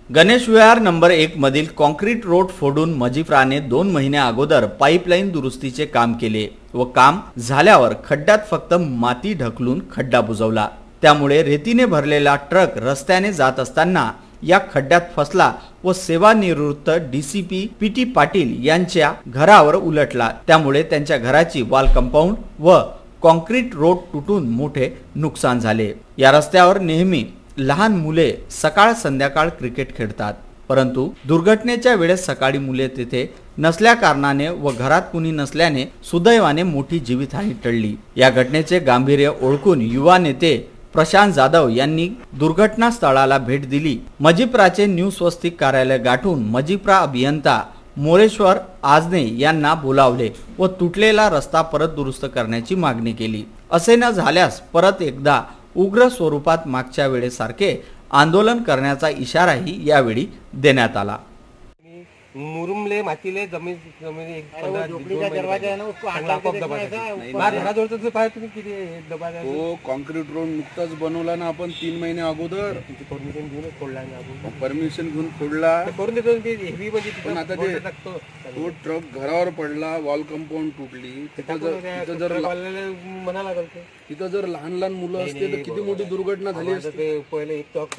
गणेश विहार number 1 मधील concrete road फोडून मजिफ्राने 2 महिने अगोदर पाईपलाईन दुरुस्तीचे काम केले व काम झाल्यावर खड्ड्यात फक्त माती ढकलून खड्डा बुजवला। त्यामुळे रेतीने भरलेला ट्रक रस्त्याने जात असताना या खड्ड्यात फसला व सेवानिवृत्त डीसीपी पीटी पाटील यांच्या घरावर उलटला। त्यामुळे त्यांच्या घराची वॉल कंपाऊंड व कॉन्क्रीट रोड तुटून मोठे नुकसान झाले। या रस्त्यावर नेहमी लहान मुले सकाळ संध्याकाळ क्रिकेट खेळतात, परंतु दुर्घटनेच्या वेळेस सकाळी मुले तिथे नसल्या कारणाने व घरात कुणी नसल्याने सुदैवाने मोठी जीवितहानी टळली। या घटनेचे गांभीर्य ओळखून युवा नेते प्रशांत जाधव यांनी दुर्घटना स्थळाला भेट दिली। मजिप्राचे न्यू स्वस्तिक कार्यालय गाठून मजिप्रा अभियंता मोरेश्वर आजने यांना बोलावले व तुटलेला रस्ता परत दुरुस्त करण्याची मागणी केली। असे न झाल्यास परत एकदा उग्र स्वरूपात मागच्या वेळेसारखे आंदोलन करण्याचा इशाराही यावेळी देण्यात आला। मुरुमले मातीले जमीन एक 15 दरवाजा है ना, उसको लाखों दरवाजा पाहिजे तुम्ही किती दरवाजा हो। कॉन्क्रीट रोड नुकताच बनवला ना आपण 3 महिने अगोदर। परमिशन घेऊन फोडला ना, परमिशन घेऊन फोडला करून देतो ते हेवी मध्ये। पण आता ते तो ट्रक घरावर पडला, वॉल कंपाऊंड तुटली। तिथं जर लहान लहान मुलं असते तर किती मोठी दुर्घटना झाली असते। पहिले एक टॉक